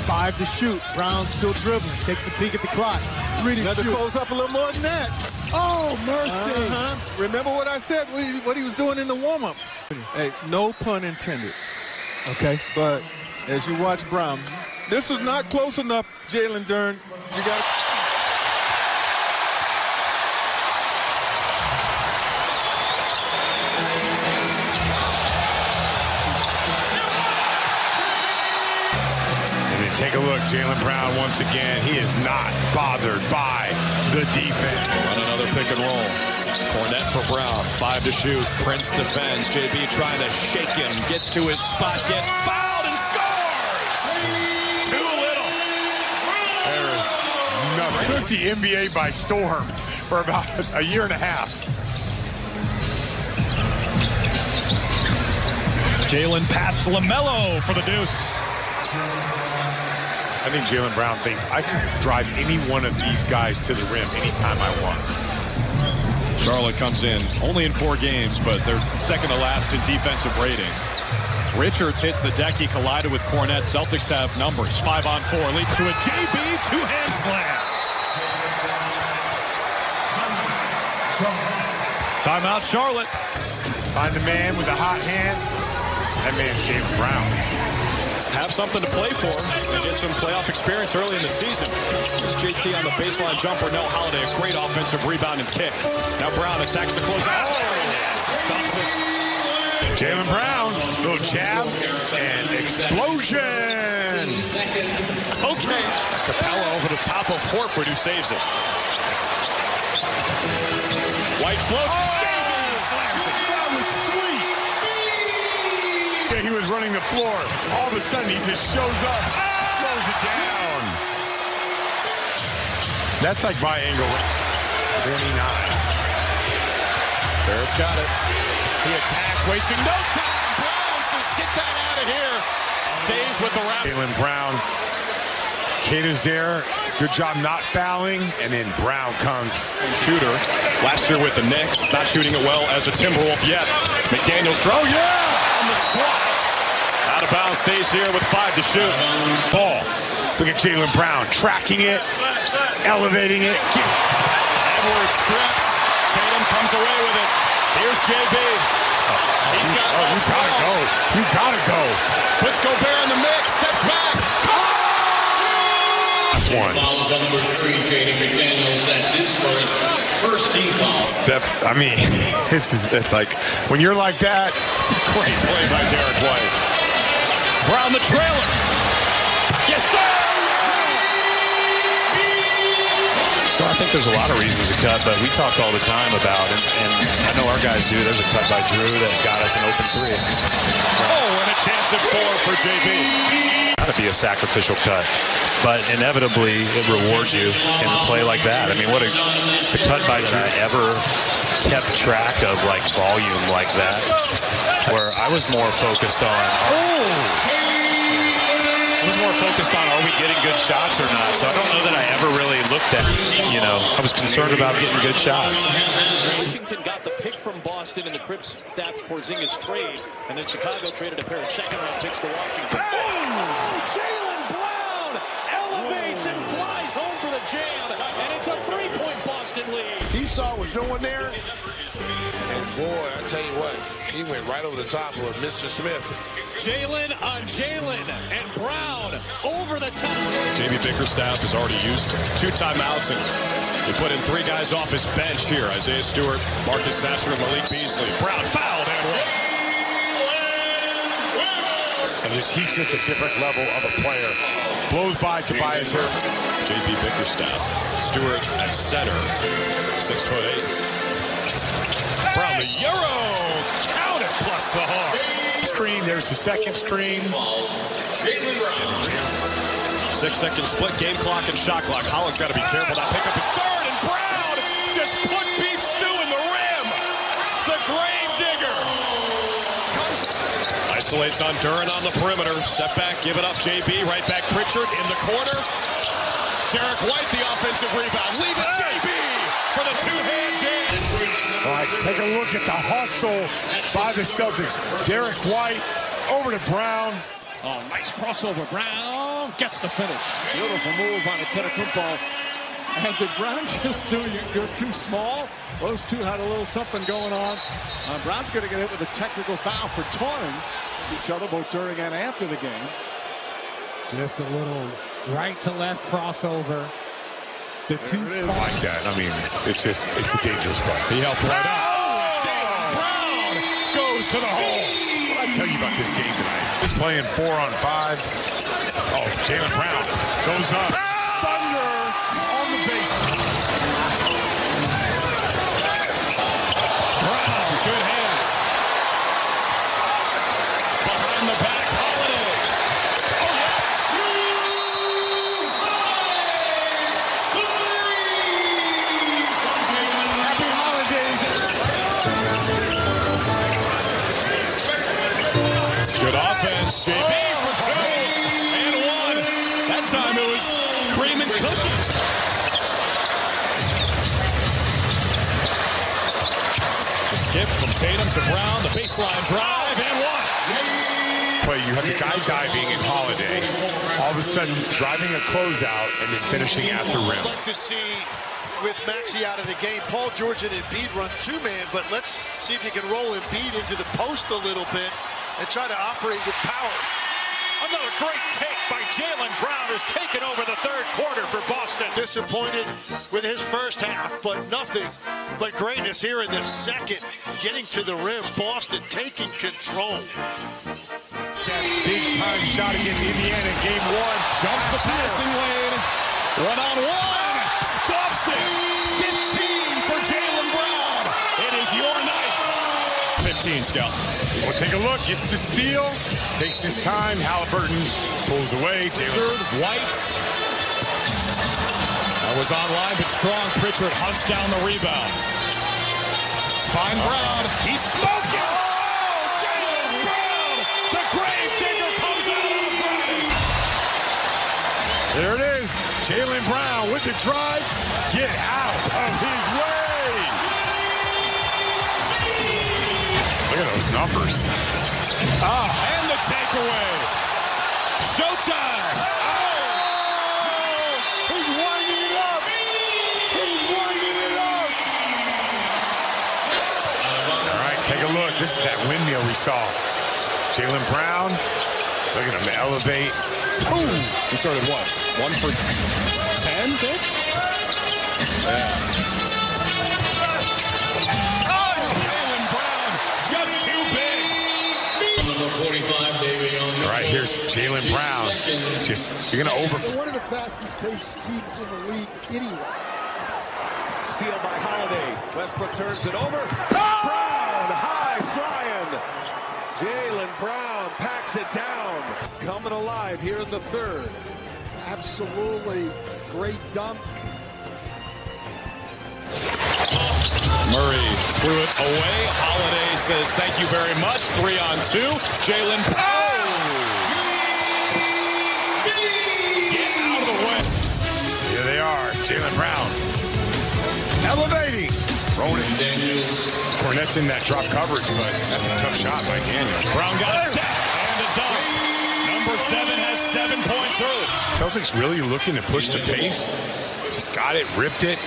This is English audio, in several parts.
5 to shoot. Brown still dribbling. Takes a peek at the clock. 3 to Another shoot. close up a little more than that. Oh, mercy. Remember what I said, what he was doing in the warm-ups. Hey, no pun intended. Okay. But as you watch Brown, this is not close enough, Jaylen Brown. You got to... Take a look, Jaylen Brown once again. He is not bothered by the defense. Run another pick and roll. Cornette for Brown. 5 to shoot. Prince defends. JB trying to shake him. Gets to his spot. Gets fouled and scores! Too little. There is nothing. Took the NBA by storm for about a year and a half. Jaylen past LaMelo for the deuce. I think Jaylen Brown thinks I can drive any one of these guys to the rim anytime I want. Charlotte comes in only in 4 games, but they're second to last in defensive rating. Richards hits the deck. He collided with Cornette. Celtics have numbers. 5-on-4 leads to a JB two-hand slam. Timeout, Charlotte. Find the man with a hot hand. That man's Jaylen Brown. Have something to play for. Get some playoff experience early in the season. It's JT on the baseline jumper. No Holiday, a great offensive rebound and kick. Now Brown attacks the closeout. Oh, stops it. Jaylen Brown, little jab and explosion. Okay. Capella over the top of Horford, who saves it. White floats. Slams it. That was sweet. He was running the floor. All of a sudden, he just shows up, throws it down. That's like my angle. 29. Barrett's got it. He attacks, wasting no time. Brown says, get that out of here. Stays with the round. Jaylen Brown. Cater's there. Good job not fouling. And then Brown comes. Shooter. Last year with the Knicks. Not shooting it well as a Timberwolf yet. McDaniels draw. Oh, yeah! On the swat. Out of bounds, stays here with 5 to shoot. Ball. Look at Jaylen Brown tracking it, elevating it. Edwards strips. Tatum comes away with it. Here's JB. He's got it. You gotta go. You gotta go. Puts Gobert in the mix. Steps back. Last one. Fouls on number 3, Jaden McDaniels. That's his first team foul. Steph, I mean, it's like when you're like that. Great play by Derek White. Brown the trailer. Yes, sir! Well, I think there's a lot of reasons to cut, but we talked all the time about, and I know our guys do, there's a cut by Drew that got us an open 3. Oh, and a chance at 4 for JB. Got to be a sacrificial cut, but inevitably it rewards you in a play like that. I mean, what a cut by Drew. I ever kept track of like volume like that, where I was more focused on are we getting good shots or not. So I don't know that I ever really looked at, I was concerned about getting good shots. Washington got the pick from Boston in the Kristaps Porzingis trade, and then Chicago traded a pair of second-round picks to Washington. Oh, Jaylen Brown elevates and flies home for the jam, and it's a 3-point Boston lead. He saw what was doing there, and boy, I tell you what, he went right over the top of Mr. Smith. Jaylen on Jaylen, and Brown over the top. JB Bickerstaff has already used 2 timeouts, and he put in 3 guys off his bench here. Isaiah Stewart, Marcus Sasser, and Malik Beasley. Brown fouled and one. And he's just a different level of a player. Blows by Tobias here. JB Bickerstaff. Stewart at center. 6'8". Brown the Euro. Count it plus the heart. Screen, there's the second screen. 6-second split, game clock and shot clock. Holland's got to be careful not pick up his third, and Brown just put beef stew in the rim. The grave digger. Isolates on Duran on the perimeter. Step back, give it up. JB, right back Pritchard in the corner. Derek White, the offensive rebound. Leave it JB for the two-hand jam. All right, take a look at the hustle by the Celtics. Derek White over to Brown. Oh, nice crossover. Brown Brown gets the finish. Beautiful move on Antetokounmpo. And did Brown just do you're too small? Those two had a little something going on. Brown's going to get hit with a technical foul for taunting each other both during and after the game. Just a little right to left crossover. The two spots. Like that. I mean, it's a dangerous play. He helped right out. Jaylen Brown goes to the hole. What I tell you about this game tonight? He's playing 4-on-5. Oh, Jaylen Brown goes up. Thunder on the baseline. Brown, good hands. Behind the back, Holiday. Happy holidays. Good offense, JB for 2 and 1. That time it was cream and cookies. The skip from Tatum to Brown, the baseline drive, and 1. Play, you have the guy diving in Holiday, all of a sudden driving a closeout and then finishing at the rim. I'd like to see, with Maxey out of the game, Paul George and Embiid run two-man, but let's see if you can roll Embiid into the post a little bit and try to operate with power. Another great take by Jaylen Brown, has taken over the third quarter for Boston. Disappointed with his first half, but nothing but greatness here in the second. Getting to the rim, Boston taking control. That big-time shot against Indiana in Game 1. Jumps the passing lane. 1-on-1. Stuffs it. 15 for Jaylen Brown. It is your night. 15, Scout. Well, take a look. Gets the steal. Takes his time. Halliburton pulls away. Pritchard, White. That was online, but strong. Pritchard hunts down the rebound. Find Brown. He's smoking. Oh, Jaylen Brown. The grave digger comes out on Friday. There it is. Jaylen Brown with the drive. Get out of his way. Look at those numbers. And the takeaway. Showtime. Oh! He's winding it up. He's winding it up. All right, take a look. This is that windmill we saw. Jaylen Brown. Look at him elevate. Boom. He started what? 1 for 10, Dick? Yeah. Jaylen Brown, just too big. Number 45, David. All right, here's Jaylen Brown. Just, you're going to over. One of the fastest paced teams in the league anyway. Steal by Holiday. Westbrook turns it over. Brown, high flying. Jaylen Brown packs it down. Coming alive here in the third. Absolutely great dunk. Murray threw it away. Holiday says thank you very much. 3-on-2. Jaylen Brown. Get out of the way. Here they are. Jaylen Brown. Elevating. Throwing it. Cornette's in that drop coverage, but that's a tough shot by Daniels. Brown got a step and a dunk. Number 7 has 7 points early. Celtics really looking to push the pace. Just got it, ripped it.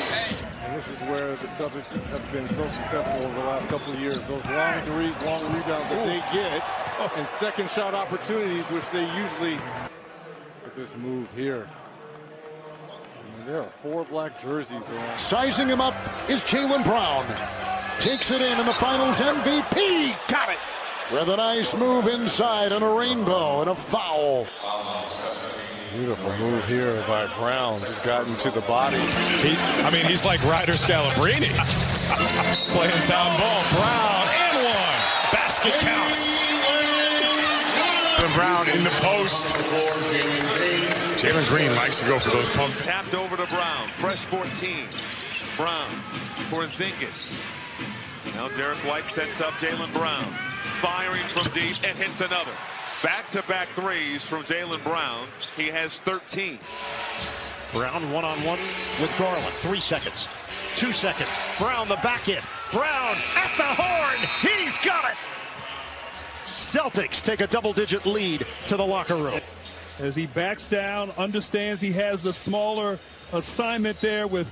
And this is where the Celtics have been so successful over the last couple of years. Those long threes, long rebounds that they get, and second shot opportunities, which they usually. With this move here. There are 4 black jerseys around. Sizing him up is Jaylen Brown. Takes it in the finals MVP. Got it. With a nice move inside and a rainbow and a foul. Beautiful move here by Brown. Just gotten to the body. He's like Ryder Scalabrine. Playing town ball. Brown and 1. Basket counts. Brown in the post. Jalen Green likes to go for those pumps. Tapped over to Brown. Fresh 14. Brown for Zingis. Now Derek White sets up Jaylen Brown. Firing from deep and hits another. Back-to-back threes from Jaylen Brown. He has 13. Brown one-on-one with Garland. 3 seconds. 2 seconds. Brown the back end. Brown at the horn. He's got it. Celtics take a double-digit lead to the locker room. as he backs down, understands he has the smaller assignment there with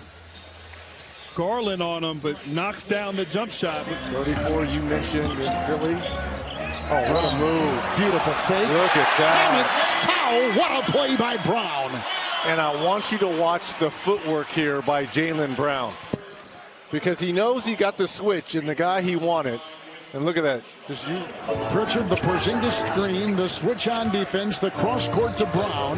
Garland on him, but knocks down the jump shot. 34, you mentioned in Philly. Oh, what a move. Beautiful fake. Look at that. Foul. What a play by Brown. And I want you to watch the footwork here by Jaylen Brown, because he knows he got the switch and the guy he wanted. And look at that. Just use Pritchard, the Porzingis screen, the switch on defense, the cross court to Brown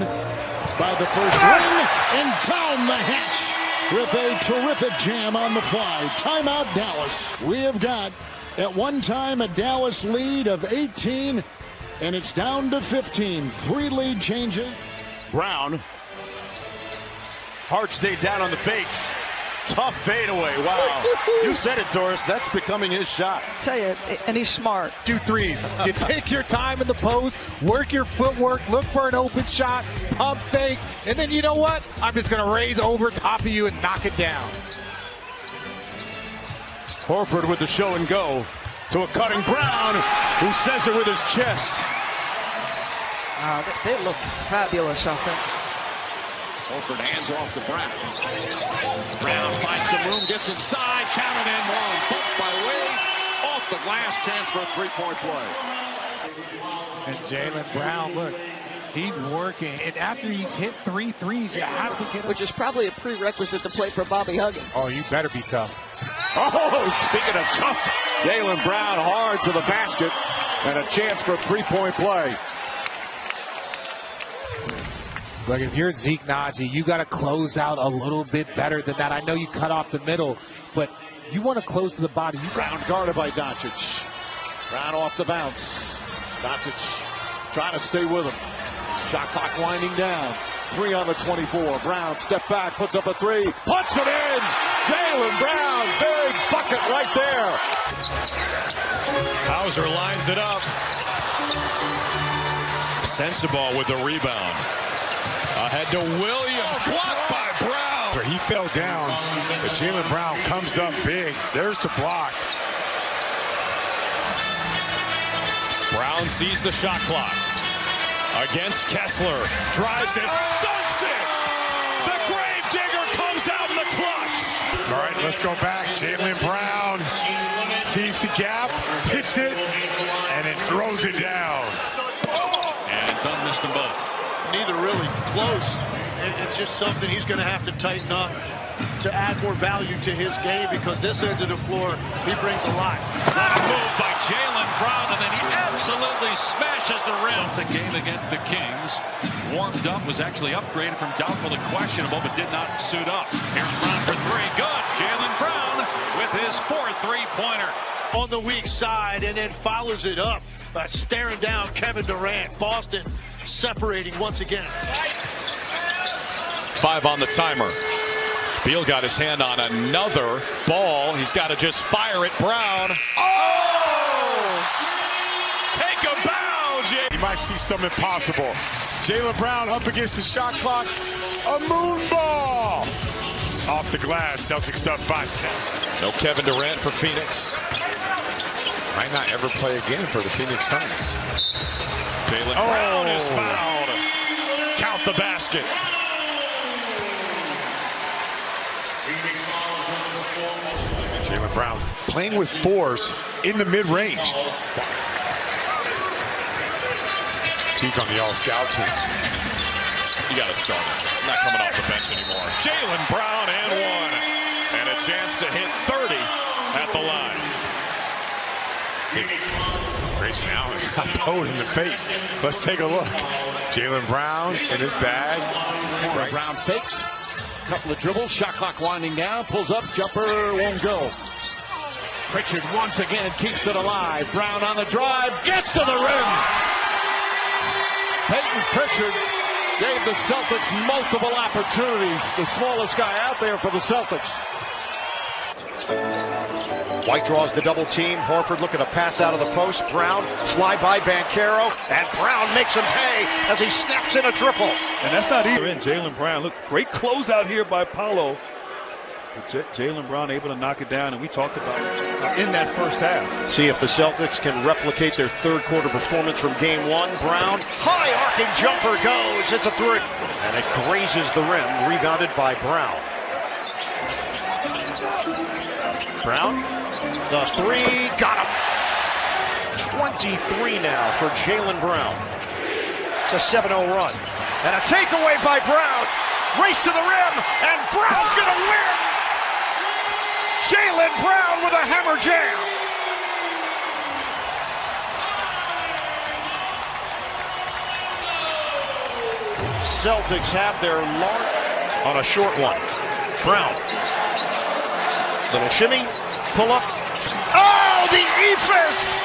by the first ring, and down the hatch with a terrific jam on the fly. Timeout, Dallas. We have got at one time a Dallas lead of 18, and it's down to 15. 3 lead changes. Brown. Hart stayed down on the fakes. Tough fadeaway. Wow. You said it, Doris. That's becoming his shot. Tell you, and he's smart. 2 threes. You take your time in the post, work your footwork, look for an open shot, pump fake, and then you know what? I'm just going to raise over top of you and knock it down. Horford with the show and go to a cutting Brown, who says it with his chest. They look fabulous, I think. Horford hands off to Brown. Brown finds some room, gets inside, count it in one. Bumped by Wade, off the glass, chance for a three-point play. And Jaylen Brown, look, he's working. And after he's hit 3 threes, you have to get him. Which is probably a prerequisite to play for Bobby Huggins. Oh, you better be tough. Oh, speaking of tough, Jaylen Brown hard to the basket, and a chance for a three-point play. Look, if you're Zeke Naji, you got to close out a little bit better than that. I know you cut off the middle, but you want to close to the body. Brown guarded by Doncic. Brown off the bounce. Doncic trying to stay with him. Shot clock winding down. 3 on the 24. Brown step back, puts up a 3, puts it in. Jaylen Brown, big bucket right there. Hauser lines it up. Sensabaugh with the rebound. Ahead to Williams, blocked by Brown. He fell down, but Jaylen Brown comes up big. There's the block. Brown sees the shot clock. Against Kessler, drives it, dunks it! The Gravedigger comes out in the clutch! All right, let's go back. Jaylen Brown sees the gap, hits it, and then throws it down. And Dunn missed them both. Neither really close. It's just something he's going to have to tighten up to add more value to his game, because this end of the floor, he brings a lot. What a move by Jaylen Brown, and then he absolutely smashes the rim. The game against the Kings. Warmed up, was actually upgraded from doubtful to questionable, but did not suit up. Here's Brown for 3. Good. Jaylen Brown with his 4th three-pointer. On the weak side, and then follows it up by staring down Kevin Durant. Boston separating once again. 5 on the timer. Beal got his hand on another ball. He's got to just fire it. Brown. Oh! Take a bow, Jay. You might see something impossible. Jaylen Brown up against the shot clock. A moon ball. Off the glass. Celtics up by 7. No Kevin Durant for Phoenix. Might not ever play again for the Phoenix Suns. Jaylen Brown is fouled. Count the basket. Jaylen Brown playing with 4s in the mid-range. He's on the all-scout team. You got to start him. Not coming off the bench anymore. Jaylen Brown and 1. And a chance to hit 30 at the line. Grayson Allen got bowed in the face. Let's take a look. Jaylen Brown in his bag. Right. Brown fakes. Couple of dribbles. Shot clock winding down. Pulls up. Jumper won't go. Pritchard once again keeps it alive. Brown on the drive. Gets to the rim. Peyton Pritchard gave the Celtics multiple opportunities. The smallest guy out there for the Celtics. White draws the double team. Horford looking to pass out of the post. Brown, slide by Banchero, and Brown makes him pay as he snaps in a triple. And that's not easy. And Jaylen Brown, look, great closeout here by Paolo. Jaylen Brown able to knock it down, and we talked about in that first half. See if the Celtics can replicate their third quarter performance from game one. Brown, high arcing jumper goes. It's a three. And it grazes the rim, rebounded by Brown. Brown, the three, got him. 23 now for Jaylen Brown. It's a 7-0 run. And a takeaway by Brown. Race to the rim, and Brown's going to win. Jaylen Brown with a hammer jam. Celtics have their large on a short one. Brown. Little shimmy, pull up. Oh, the eephus!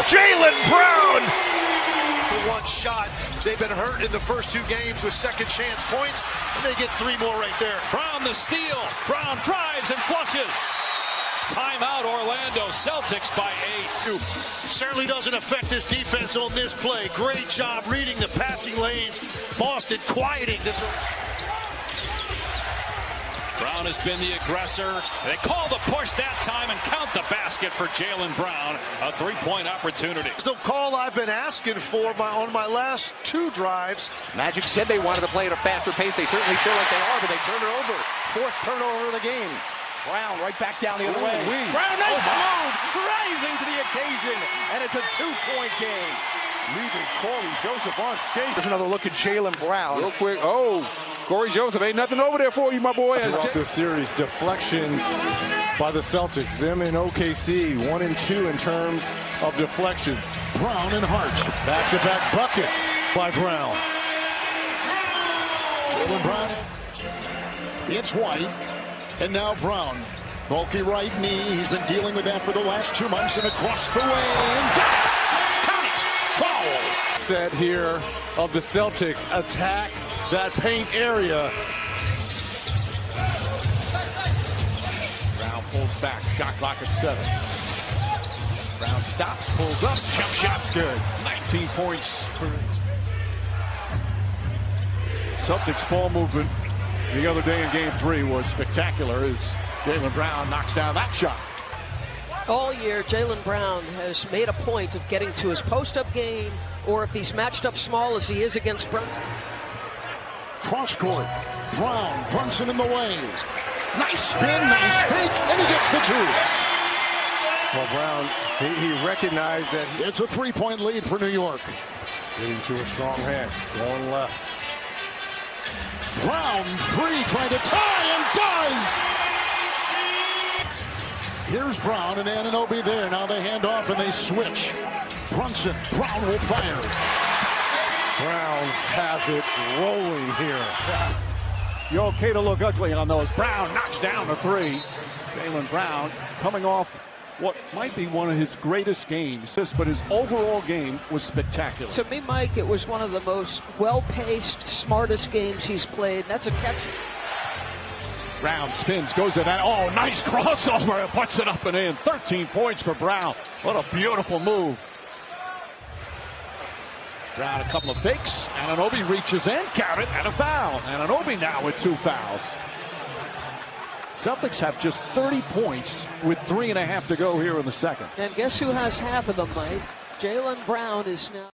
Jaylen Brown. For one shot. They've been hurt in the first two games with second chance points, and they get three more right there. Brown the steal. Brown drives and flushes. Timeout Orlando. Celtics by 8. Certainly doesn't affect this defense on this play. Great job reading the passing lanes. Boston quieting this. Brown has been the aggressor. They call the push that time and count the basket for Jaylen Brown. A three-point opportunity. It's the call I've been asking for on my last two drives. Magic said they wanted to play at a faster pace. They certainly feel like they are, but they turn it over. Fourth turnover of the game. Brown right back down the other way. Brown, nice move, rising to the occasion, and it's a two-point game. Leaving Corey Joseph on skate. There's another look at Jaylen Brown. Real quick, Corey Joseph, ain't nothing over there for you, my boy. Throughout this series, deflections by the Celtics. Them in OKC, 1 and 2 in terms of deflections. Brown and Hart. Back-to-back buckets by Brown. Jaylen Brown. It's White. And now Brown. Bulky right knee. He's been dealing with that for the last 2 months. And across the way. And got it. Count it. Foul. Set here of the Celtics. Attack that paint area. Brown pulls back. Shot clock at 7. Brown stops, pulls up. Jump shot's good. 19 points for Celtics ball movement the other day in game 3 was spectacular as Jaylen Brown knocks down that shot. All year, Jaylen Brown has made a point of getting to his post-up game, or if he's matched up small as he is against Brunson. Cross court. Brown, Brunson in the way. Nice spin, nice fake, and he gets the two. Well, Brown, he recognized that it's a 3-point lead for New York. Getting to a strong hand. Going left. Brown, 3, trying to tie, and does! Here's Brown and Anunoby there. Now they hand off and they switch. Brunson, Brown will fire. Brown has it rolling here. You're okay to look ugly on those. Brown knocks down the 3. Jaylen Brown coming off what might be one of his greatest games, but his overall game was spectacular. To me, Mike, it was one of the most well-paced, smartest games he's played. That's a catch. Brown spins, goes to that. Oh, nice crossover. Puts it up and in. 13 points for Brown. What a beautiful move. Brown a couple of fakes. Anunoby reaches in. Count it, and a foul. Anunoby now with 2 fouls. Celtics have just 30 points with 3.5 to go here in the second. And guess who has half of them, Mike? Jaylen Brown is now...